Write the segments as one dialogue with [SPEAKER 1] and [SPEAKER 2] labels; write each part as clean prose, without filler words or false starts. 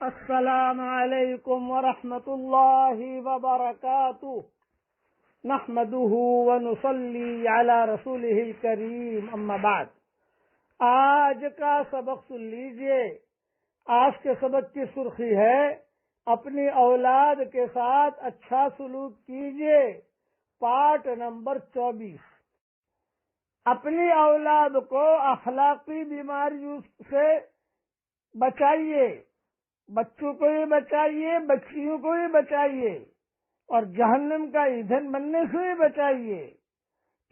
[SPEAKER 1] السلام علیکم ورحمۃ اللہ وبرکاتہ نحمده ونصلی علی رسولہ الکریم اما بعد۔ آج کا سبق سن لیجئے۔ آج کے سبق کی سرخی ہے اپنی اولاد کے ساتھ اچھا سلوک کیجئے، پارٹ نمبر 24۔ اپنی اولاد کو اخلاقی بیماریوں سے بچائیے، بچوں کو بھی بچائیے، بچیوں کو بھی بچائیے، اور جہنم کا ایندھن بننے سے بھی بچائیے۔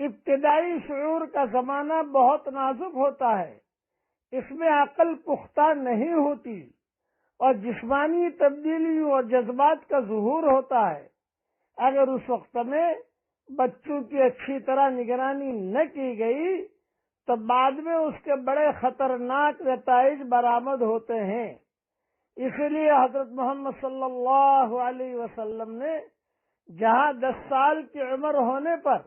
[SPEAKER 1] ابتدائی شعور کا زمانہ بہت نازک ہوتا ہے، اس میں عقل پختہ نہیں ہوتی اور جسمانی تبدیلیوں اور جذبات کا ظہور ہوتا ہے۔ اگر اس وقت میں بچوں کی اچھی طرح نگرانی نہ کی گئی تو بعد میں اس کے بڑے خطرناک نتائج برآمد ہوتے ہیں۔ اس لیے حضرت محمد صلی اللہ علیہ وسلم نے جہاں 10 سال کی عمر ہونے پر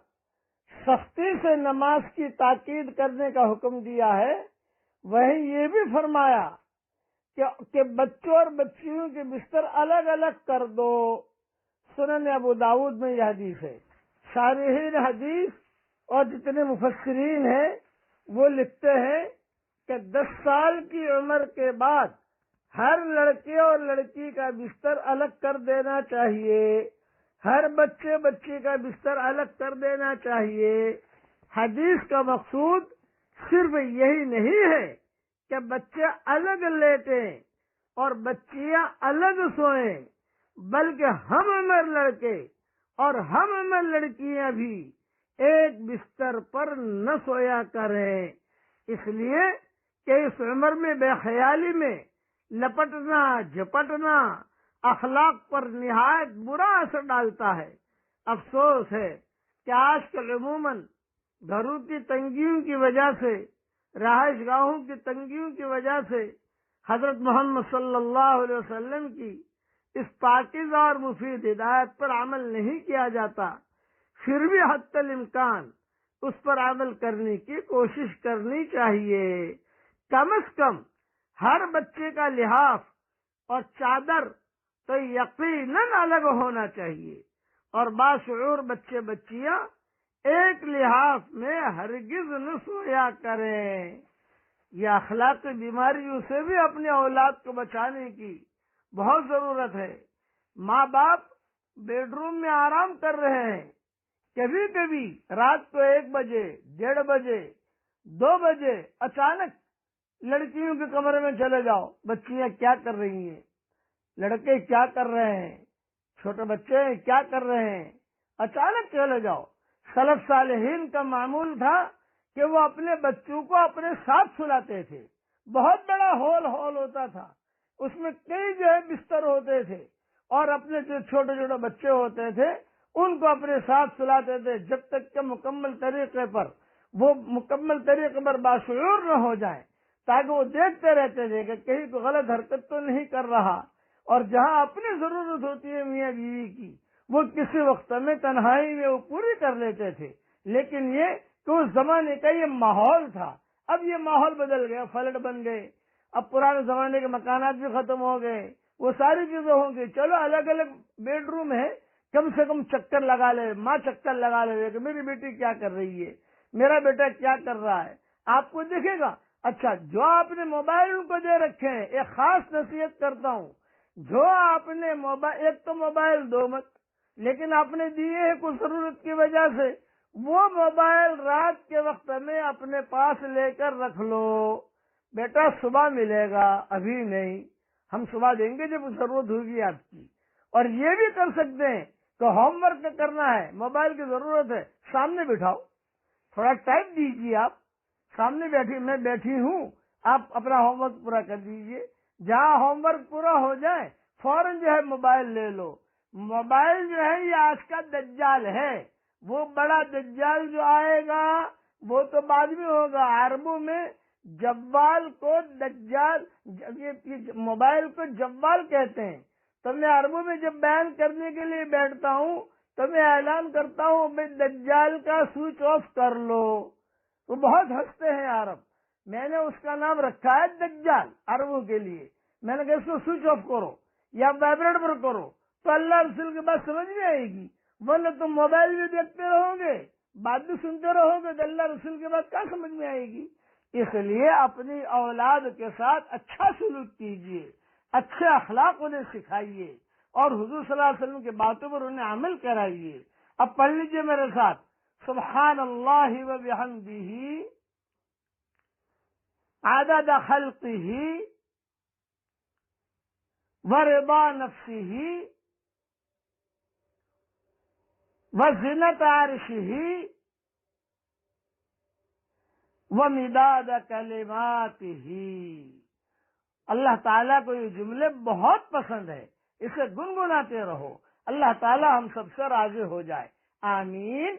[SPEAKER 1] سختی سے نماز کی تاکید کرنے کا حکم دیا ہے، وہیں یہ بھی فرمایا کہ بچوں اور بچیوں کے بستر الگ الگ کر دو۔ سنن ابو داؤد میں یہ حدیث ہے۔ شارحین حدیث اور جتنے مفسرین ہیں وہ لکھتے ہیں کہ 10 سال کی عمر کے بعد ہر لڑکے اور لڑکی کا بستر الگ کر دینا چاہیے، ہر بچے بچی کا بستر الگ کر دینا چاہیے۔ حدیث کا مقصود صرف یہی نہیں ہے کہ بچے الگ لیٹیں اور بچیاں الگ سوئیں، بلکہ ہم عمر لڑکے اور ہم عمر لڑکیاں بھی ایک بستر پر نہ سویا کریں، اس لیے کہ اس عمر میں بے خیالی میں لپٹنا جھپٹنا اخلاق پر نہایت برا اثر ڈالتا ہے۔ افسوس ہے کہ آج کل عموماً گھروں کی تنگیوں کی وجہ سے، رہائش گاہوں کی تنگیوں کی وجہ سے حضرت محمد صلی اللہ علیہ وسلم کی اس پاکیزہ اور مفید ہدایت پر عمل نہیں کیا جاتا۔ پھر بھی حتی الامکان اس پر عمل کرنے کی کوشش کرنی چاہیے۔ کم از کم ہر بچے کا لحاف اور چادر تو یقیناً الگ ہونا چاہیے، اور باشعور بچے بچیاں ایک لحاف میں ہرگز نہ سویا کریں۔ یہ اخلاقی بیماریوں سے بھی اپنے اولاد کو بچانے کی بہت ضرورت ہے۔ ماں باپ بیڈ روم میں آرام کر رہے ہیں، کبھی کبھی رات کو 1 بجے، 1:30 بجے، 2 بجے اچانک لڑکیوں کے کمرے میں چلے جاؤ، بچیاں کیا کر رہی ہیں، لڑکے کیا کر رہے ہیں، چھوٹے بچے کیا کر رہے ہیں، اچانک چلے جاؤ۔ سلف صالحین کا معمول تھا کہ وہ اپنے بچوں کو اپنے ساتھ سلاتے تھے۔ بہت بڑا ہال ہوتا تھا، اس میں کئی جو ہے بستر ہوتے تھے، اور اپنے جو چھوٹے چھوٹے بچے ہوتے تھے ان کو اپنے ساتھ سلاتے تھے، جب تک کہ مکمل طریقے پر باشعور نہ ہو جائیں، تاکہ وہ دیکھتے رہتے تھے کہ کہیں کوئی غلط حرکت تو نہیں کر رہا۔ اور جہاں اپنی ضرورت ہوتی ہے میاں بیوی کی، وہ کسی وقت میں تنہائی میں وہ پوری کر لیتے تھے۔ لیکن یہ کہ اس زمانے کا یہ ماحول تھا۔ اب یہ ماحول بدل گیا، فلٹ بن گئے، اب پرانے زمانے کے مکانات بھی ختم ہو گئے، وہ ساری چیزیں ہوں گی۔ چلو الگ الگ بیڈ روم ہے، کم سے کم چکر لگا لے، ماں چکر لگا لے کہ میری بیٹی کیا کر رہی ہے، میرا بیٹا کیا کر رہا ہے، آپ کو دیکھے گا۔ اچھا، جو آپ نے موبائل ان کو دے رکھے ہیں، ایک خاص نصیحت کرتا ہوں، جو آپ نے موبائل، ایک تو موبائل دو مت، لیکن آپ نے دیے ہیں کوئی ضرورت کی وجہ سے، وہ موبائل رات کے وقت میں اپنے پاس لے کر رکھ لو۔ بیٹا صبح ملے گا، ابھی نہیں، ہم صبح دیں گے جب ضرورت ہوگی آپ کی۔ اور یہ بھی کر سکتے ہیں کہ ہوم ورک کرنا ہے، موبائل کی ضرورت ہے، سامنے بٹھاؤ، تھوڑا ٹائم دیجیے، آپ سامنے میں بیٹھی ہوں، آپ اپنا ہوم ورک پورا کر دیجیے۔ جہاں ہوم ورک پورا ہو جائے فوراً جو ہے موبائل لے لو۔ موبائل جو ہے یہ آج کا دجال ہے، وہ بڑا دجال جو آئے گا وہ تو بعد میں ہوگا۔ عربوں میں جوال کو دجال، موبائل کو جوال کہتے ہیں۔ تو میں عربوں میں جب بیان کرنے کے لیے بیٹھتا ہوں تو میں اعلان کرتا ہوں بھائی دجال کا سوئچ آف کر لو۔ وہ بہت ہنستے ہیں عرب، میں نے اس کا نام رکھا ہے دجال عربوں کے لیے۔ میں نے کہا اس کو سوئچ آف کرو یا وائبریٹ پر کرو تو اللہ رسول کی بات سمجھ میں آئے گی، ورنہ تم موبائل بھی دیکھتے رہو گے، بات بھی سنتے رہو گے تو اللہ رسول کی بات کیا سمجھ میں آئے گی؟ اس لیے اپنی اولاد کے ساتھ اچھا سلوک کیجیے، اچھے اخلاق انہیں سکھائیے اور حضور صلی اللہ علیہ وسلم کی باتوں پر انہیں عمل کرائیے۔ اب پڑھ لیجیے میرے ساتھ، سبحان اللہ و بحمدہ عدد خلقہ ورضا نفسہ وزنت عرشہ ومداد کلماتہ۔ اللہ تعالیٰ کو یہ جملے بہت پسند ہے، اسے گنگناتے رہو، اللہ تعالیٰ ہم سب سے راضی ہو جائے، آمین۔